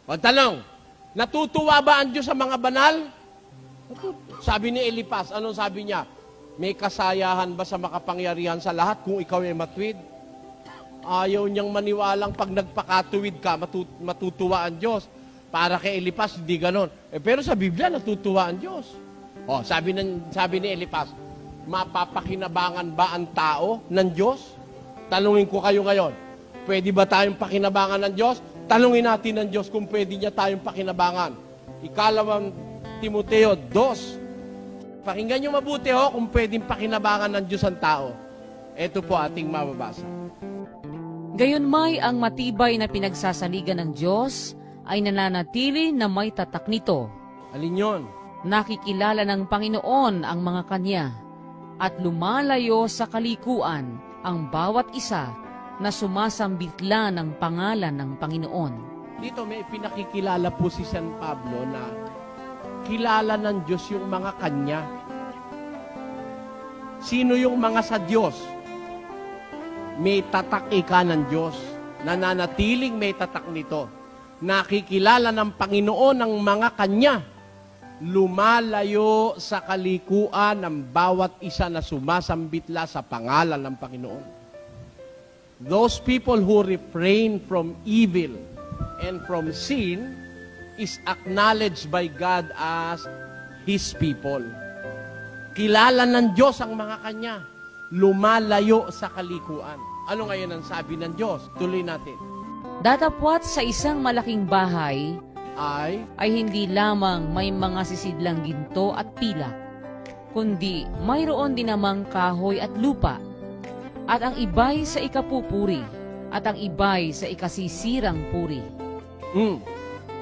O tanong, natutuwa ba ang Diyos sa mga banal? Sabi ni Elipas, anong sabi niya? May kasayahan ba sa makapangyarihan sa lahat kung ikaw ay matuwid? Ayaw niyang maniwalang pag nagpakatuwid ka, matutuwa ang Diyos. Para kay Elipas, hindi ganon. Pero sa Biblia, natutuwa ang Diyos. O, sabi ni Elipas, mapapakinabangan ba ang tao ng Diyos? Tanungin ko kayo ngayon, pwede ba tayong pakinabangan ng Diyos? Tanungin natin ng Diyos kung pwede niya tayong pakinabangan. Ikalawang Timoteo 2. Pakinggan niyo mabuti kung pwedeng pakinabangan ng Diyos ang tao. Ito po ating mababasa. Gayunmay ang matibay na pinagsasaligan ng Diyos ay nananatili na may tatak nito. Alin yun? Nakikilala ng Panginoon ang mga kanya at lumalayo sa kalikuan ang bawat isa na sumasambitla ng pangalan ng Panginoon. Dito may pinakikilala po si San Pablo na kilala ng Diyos yung mga kanya. Sino yung mga sa Diyos? May tatak ika ng Diyos. Nananatiling may tatak nito. Nakikilala ng Panginoon ang mga kanya. Lumalayo sa kalikuan ng bawat isa na sumasambitla sa pangalan ng Panginoon. Those people who refrain from evil and from sin is acknowledged by God as His people. Kilala ng Diyos ang mga kanya. Lumalayo sa kalikuan. Ano ngayon ang sabi ng Diyos? Tuloy natin. Datapwat sa isang malaking bahay Ay hindi lamang may mga sisidlang ginto at pilak, kundi mayroon din namang kahoy at lupa, at ang iba'y sa ikapupuri, at ang iba'y sa ikasisirang puri.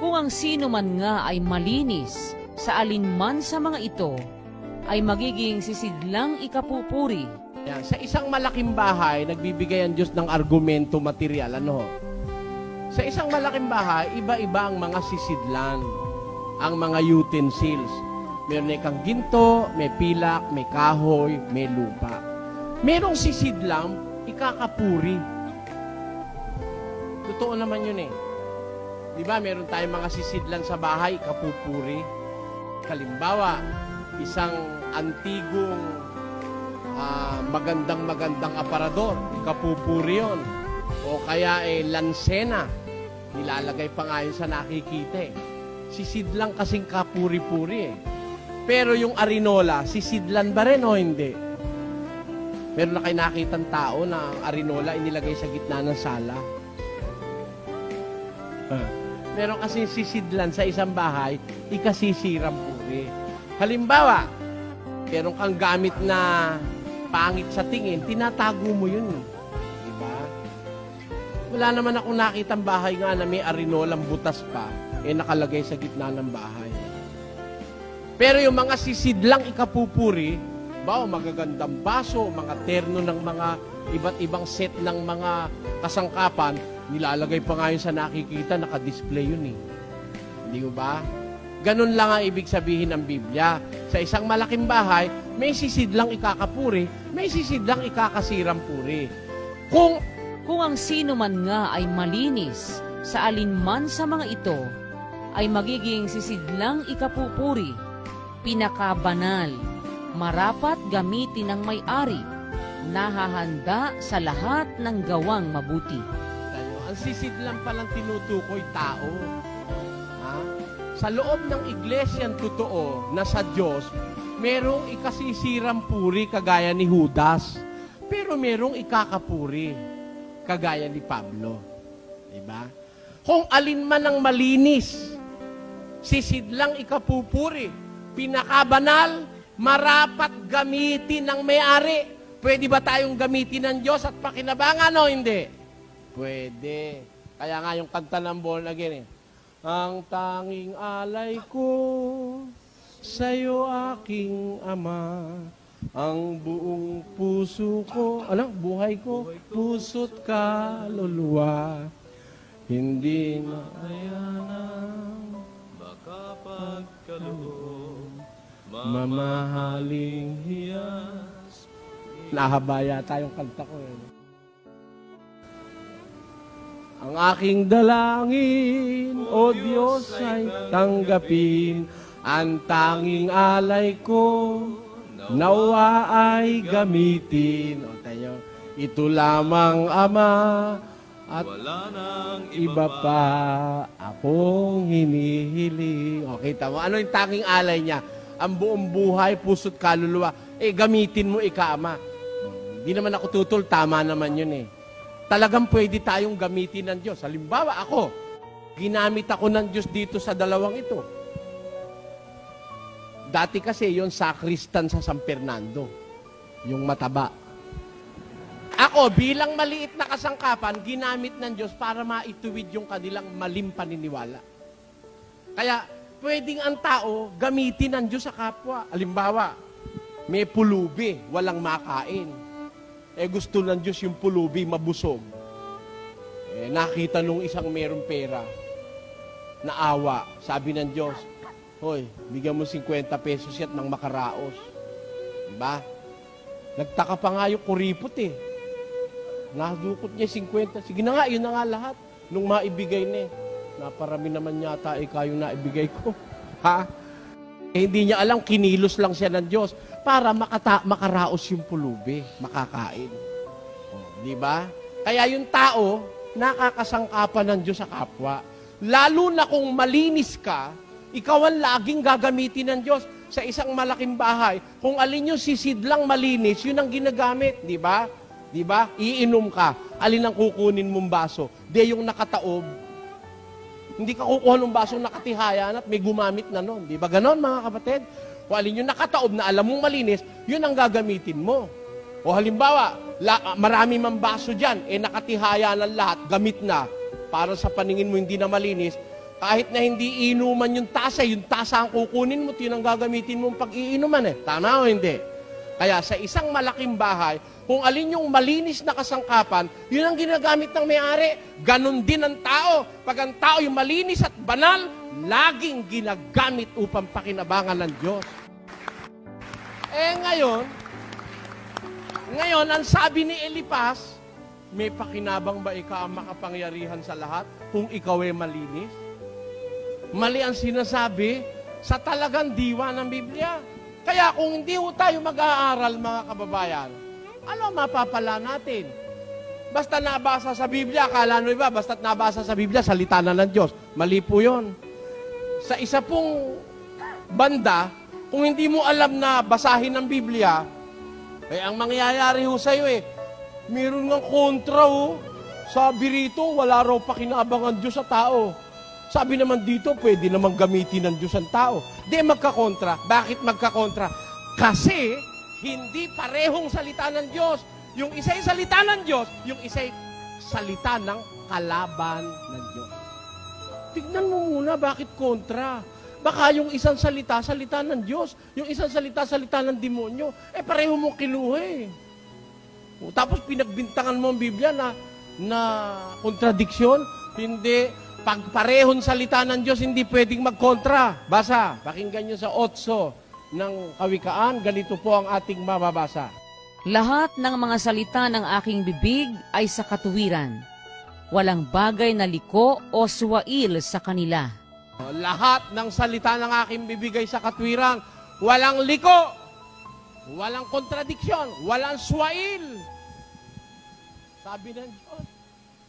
Kung ang sino man nga ay malinis sa alinman sa mga ito, ay magiging sisidlang ikapupuri. yan. Sa isang malaking bahay, nagbibigay ang Diyos ng argumento material. Ano? Sa isang malaking bahay, iba-iba ang mga sisidlan, ang mga utensils. Meron kang ginto, may pilak, may kahoy, may lupa. Merong sisidlang ikakapuri. Totoo naman yun eh. Di ba, meron tayong mga sisidlan sa bahay, ikapupuri. Kalimbawa, isang antigong magandang aparador, ikapupuri yun. O kaya lansena, nilalagay pa nga yun sa nakikita eh. Sisidlang kasing kapuri-puri eh. Pero yung arinola, sisidlan ba rin o hindi? Meron na kayo nakitang tao na ang arinola inilagay sa gitna ng sala. Meron kasing sisidlan sa isang bahay, ikasisirang puri. Halimbawa, meron kang gamit na pangit sa tingin, tinatago mo yun. Diba? Wala naman akong nakitang bahay nga na may arinolang butas pa, nakalagay sa gitna ng bahay. Pero yung mga sisidlang ikapupuri, magagandang baso, mga terno ng mga iba't ibang set ng mga kasangkapan, nilalagay pa nga yun sa nakikita, naka-display yun eh. Hindi ba? Ganun lang ang ibig sabihin ng Biblia. Sa isang malaking bahay, may sisidlang ikakapuri, may sisidlang ikakasirang puri. Kung ang sino man nga ay malinis sa alinman sa mga ito, ay magiging sisidlang ikapupuri, pinakabanal, marapat gamitin ng may-ari, nahahanda sa lahat ng gawang mabuti. Ang sisidlang palang tinutukoy tao. Sa loob ng iglesyang totoo na sa Diyos, merong ikasisirang puri kagaya ni Judas, pero merong ikakapuri kagaya ni Pablo. Diba? Kung alin man ang malinis, sisidlang ikapupuri, pinakabanal, marapat gamitin ng may-ari. Pwede ba tayong gamitin ng Diyos at pakinabangan o hindi? Pwede. Kaya nga yung kanta ng Born Again Ang tanging alay ko sa'yo aking Ama, ang buong puso ko, buhay ko, puso't kaluluwa, hindi na ayanan, baka pagkaloob, mamahaling hiyas. Nahabaya tayong kanta ko Ang aking dalangin, O Diyos, ay tanggapin. Ang tanging alay ko, nawa ay gamitin. O tayo, ito lamang, Ama, at Wala nang iba pa akong hinihiling. O, kita mo, ano yung tanging alay niya? Ang buong buhay, puso't kaluluwa. Gamitin mo, Ama. Hindi naman ako tutol, tama naman yun eh. Talagang pwede tayong gamitin ng Diyos. Halimbawa, ako, ginamit ako ng Diyos dito sa dalawang ito. Dati kasi yon sakristan sa San Fernando, yung mataba. Ako, bilang maliit na kasangkapan, ginamit ng Diyos para maituwid yung kanilang maling paniniwala. Kaya, pwedeng ang tao gamitin ng Diyos sa kapwa. Halimbawa, may pulubi, walang makain. Gusto ng Diyos yung pulubi mabusog. Nakita nung isang merong pera, naawa, sabi ng Diyos, hoy, bigyan mo 50 pesos yan ng makaraos. Diba? Nagtaka pa nga yung kuripot eh. Nadukot niya 50. Sige na nga, yun na nga lahat. Nung maibigay niya, naparami naman yata yung naibigay ko. Ha? Hindi niya alam, kinilos lang siya ng Diyos para makaraos yung pulubi, makakain. Di ba? Kaya yung tao, nakakasangkapan ng Diyos sa kapwa. Lalo na kung malinis ka, ikaw ang laging gagamitin ng Diyos sa isang malaking bahay. Kung alin yung sisidlang malinis, yun ang ginagamit. Di ba? Di ba? Iinom ka. Alin ang kukunin mong baso? Di yung nakataob. Hindi ka kukuha ng basong nakatihayan at may gumamit na nun. Di ba ganon, mga kapatid? Kung alin yung nakataob na alam mong malinis, yun ang gagamitin mo. O halimbawa, marami mang baso dyan, nakatihaya ng lahat, gamit na. Para sa paningin mo hindi na malinis, kahit na hindi inuman yung tasa ang kukunin mo, yun ang gagamitin mong pag-iinuman eh. Tama o hindi? Kaya sa isang malaking bahay, kung alin yung malinis na kasangkapan, yun ang ginagamit ng may-ari. Ganon din ang tao. Pag ang tao yung malinis at banal, laging ginagamit upang pakinabangan ng Diyos. Ngayon, ang sabi ni Elipas, may pakinabang ba ikaw ang makapangyarihan sa lahat kung ikaw ay malinis? Mali ang sinasabi sa talagang diwa ng Biblia. Kaya kung hindi tayo mag-aaral, mga kababayan, ano mapapala natin? Basta nabasa sa Biblia, akala nyo iba, basta't nabasa sa Biblia, salita na ng Diyos. Mali po yun. Sa isa pong banda, kung hindi mo alam na basahin ng Biblia, ang mangyayari ho sa'yo meron ng kontra Sabi rito, wala raw pakinabangan Diyos sa tao. Sabi naman dito, pwede naman gamitin ng Diyos ang tao. Di magkakontra. Bakit magkakontra? Kasi, hindi parehong salita ng Diyos. Yung isa'y salita ng Diyos, yung isa'y salita ng kalaban ng Diyos. Tignan mo muna, bakit kontra? Baka yung isang salita ng Diyos. Yung isang salita ng demonyo. Pareho mong kinuha Tapos pinagbintangan mo ang Biblia na kontradiksyon. Hindi. Pag parehong salita ng Diyos, hindi pwedeng magkontra. Basa. Pakinggan nyo sa 8 ng Kawikaan. Ganito po ang ating mababasa. Lahat ng mga salita ng aking bibig ay sa katuwiran. Walang bagay na liko o suwail sa kanila. Lahat ng salita ng aking bibigay sa katwiran, walang liko, walang kontradiksyon, walang swail. Sabi ng Diyos,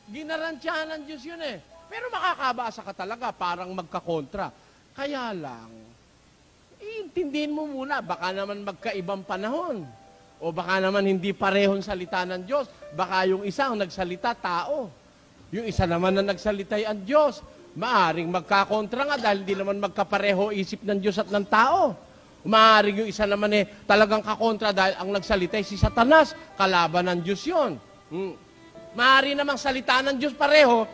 ginarantyahan ng Diyos yun Pero makakabasa ka talaga, parang magkakontra. Kaya lang, iintindihin mo muna, baka naman magkaibang panahon. O baka naman hindi parehong salita ng Diyos. Baka yung isa ang nagsalita, tao. Yung isa naman na nagsalita ay ang Diyos. Maaring magkakontra nga dahil hindi naman magkapareho isip ng Diyos at ng tao. Maaring yung isa naman talagang kakontra dahil ang nagsalita ay si Satanas, kalaban ng Diyos yun. Maaring namang salita ng Diyos pareho,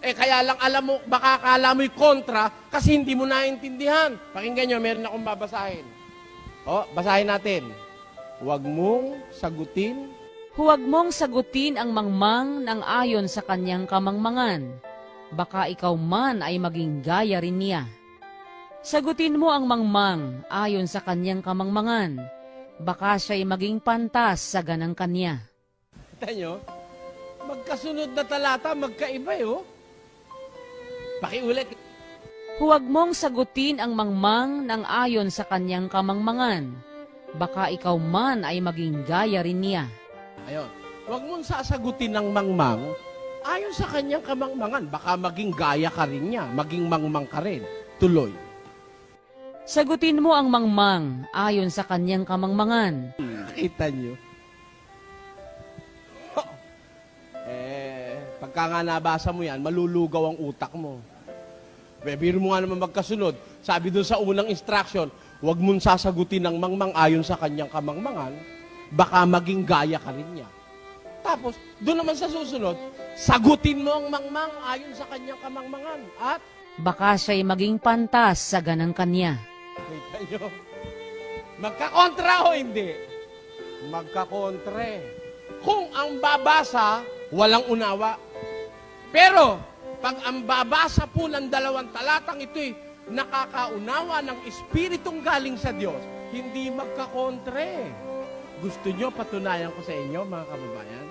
kaya lang alam mo, baka akala mo'y kontra kasi hindi mo naintindihan. Pakinggan nyo, meron akong babasahin. Basahin natin. Huwag mong sagutin. Huwag mong sagutin ang mangmang ng ayon sa kanyang kamangmangan. Baka ikaw man ay maging gaya rin niya. Sagutin mo ang mangmang ayon sa kanyang kamangmangan. Baka siya'y maging pantas sa ganang kanya. Kita nyo? Magkasunod na talata, magkaiba eh, oh. Pakiulit. Huwag mong sagutin ang mangmang ng ayon sa kanyang kamangmangan. Baka ikaw man ay maging gaya rin niya. Ayun. Huwag mong sasagutin ng mangmang ayon sa kanyang kamangmangan. Baka maging gaya ka rin niya, maging mangmang ka rin. Tuloy. Sagutin mo ang mangmang ayon sa kanyang kamangmangan. Nakita niyo? Pagka nga nabasa mo yan, malulugaw ang utak mo. Biro mo nga naman magkasunod. Sabi doon sa unang instruction, huwag mong sasagutin ng mangmang ayon sa kanyang kamangmangan, baka maging gaya ka rin niya. Tapos, doon naman sa susunod, sagutin mo ang mangmang ayon sa kanyang kamangmangan. At, Baka siya'y maging pantas sa ganang kanya. kita nyo, magkakontra o hindi? Magkakontre. Kung ang babasa, walang unawa. Pero, pag ang babasa po ng dalawang talatang ito'y nakakaunawa ng Espiritong galing sa Diyos, hindi magkakontre. Gusto nyo patunayan ko sa inyo, mga kababayan?